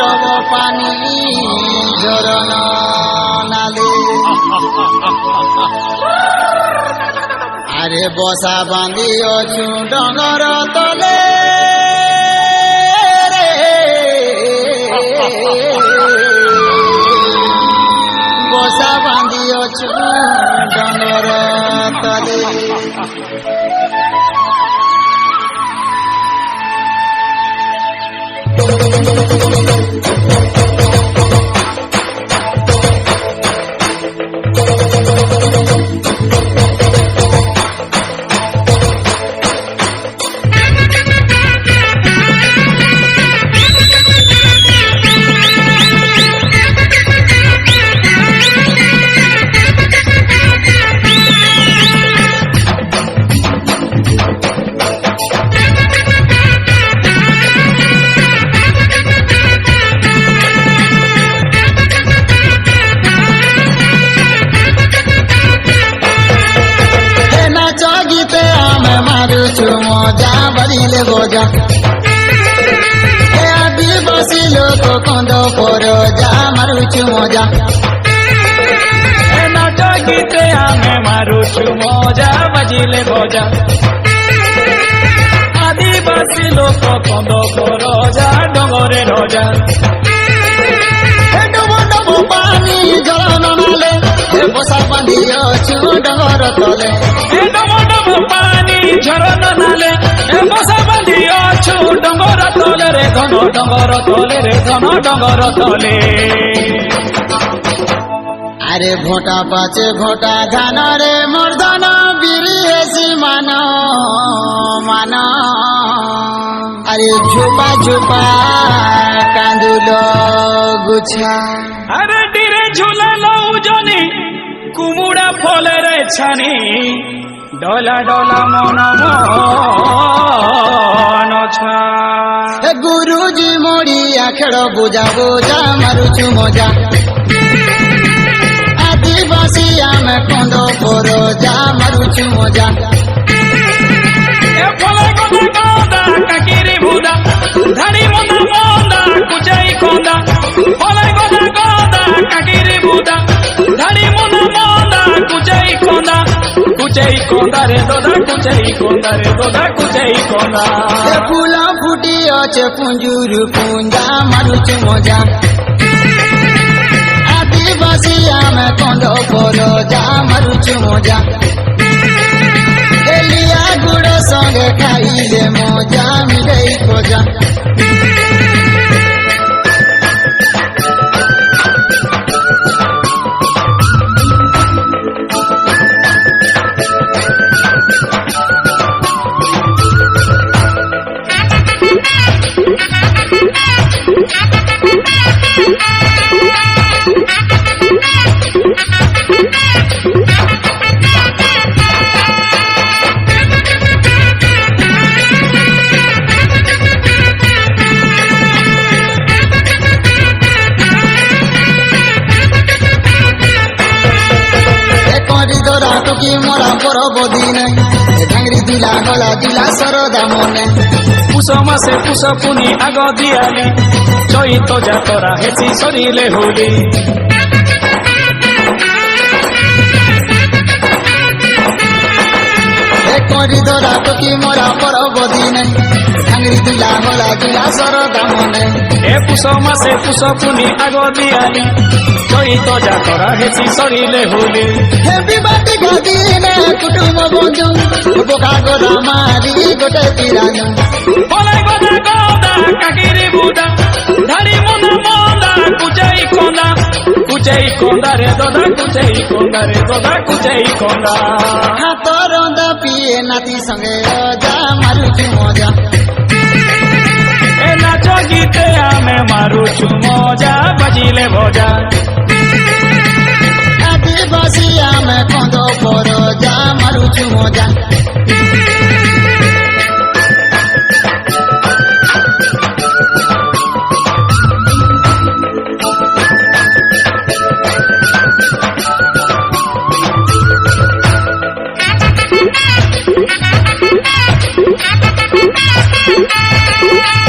Dub पानी झरन नाले आरे बसा बांधी अछु डगर तले बसा बांधी अछु डगर तले मजा बलिले बोजा आदिवासी लोक कंद पर जा मारुछु मजा नाच गीते आमे मारुछु मजा बजिले बोजा आदिवासी लोक कंद पर जा डगरे रजा डब डब पानी झरन नाले बसा बांधी अछु डगर तले डब डब पानी झरन नाले बसा बांधी अछु डगर तले रे धन डगर तले रे धन डगर तले आरे भोटा पाचे भोटा धान रे मर्दन बिरी हेसी मान मान अरे झुपा झुपा कांदुलो गुछा अरे डिरे झूला लौजनी कुमुड़ा फले रे छानी डोला डोला मन मन छा गुरुजी मोड़िया खेल बुझा बुझा मारुछु मजा आदिवासी आमे कंद पर जा मारुछु मजा फले गदा गदा काकिरी बुदा धाड़ी मना मंदा कुचाई कोंदा फले गदा गदा काकिरी बुदा धाड़ी मना मंदा कुचाई कोंदा रे दोदा कुचाई कोंदा रे दोदा कुचाई कोंदा फूल फुटी अच्छे पुंजूर पुंजा मारुछु मजा आदिवासी आमे कंद पर जा मारुछु मजा एलिया गुड़ संगे खाइले मजा मिले खोजा की मोरा पर बदिने ढांगरी दिला गला दिला सरदा मने पुष मासे पुष पुनी आग दियाली चैत जातरा हेसी सरिले होली करी धरा तो की मोरा पर बदिने ढांगरी दिला गला दिला सरदा मने पुष मासे पुष पुनी आग दियाली चैत जातरा हेसी सरिले होली हेबी बाटी गदिने कुटुम बंधु बोका गोरा मारी गोटे पिरानु फले गदा गदा काकिरी बुदा धाड़ी मना मंदा कुचाई कोंदा रे दोदा कुचाई कोंदा रे दोदा कुचाई कोंदा हाथ रंदा पिए नाती संगे जा मारुछु मजा नाच गीते आमे मारुछु मजा बजिले भजा आदिवासी आमे कंद पर जा मारुछु मजा Thank you.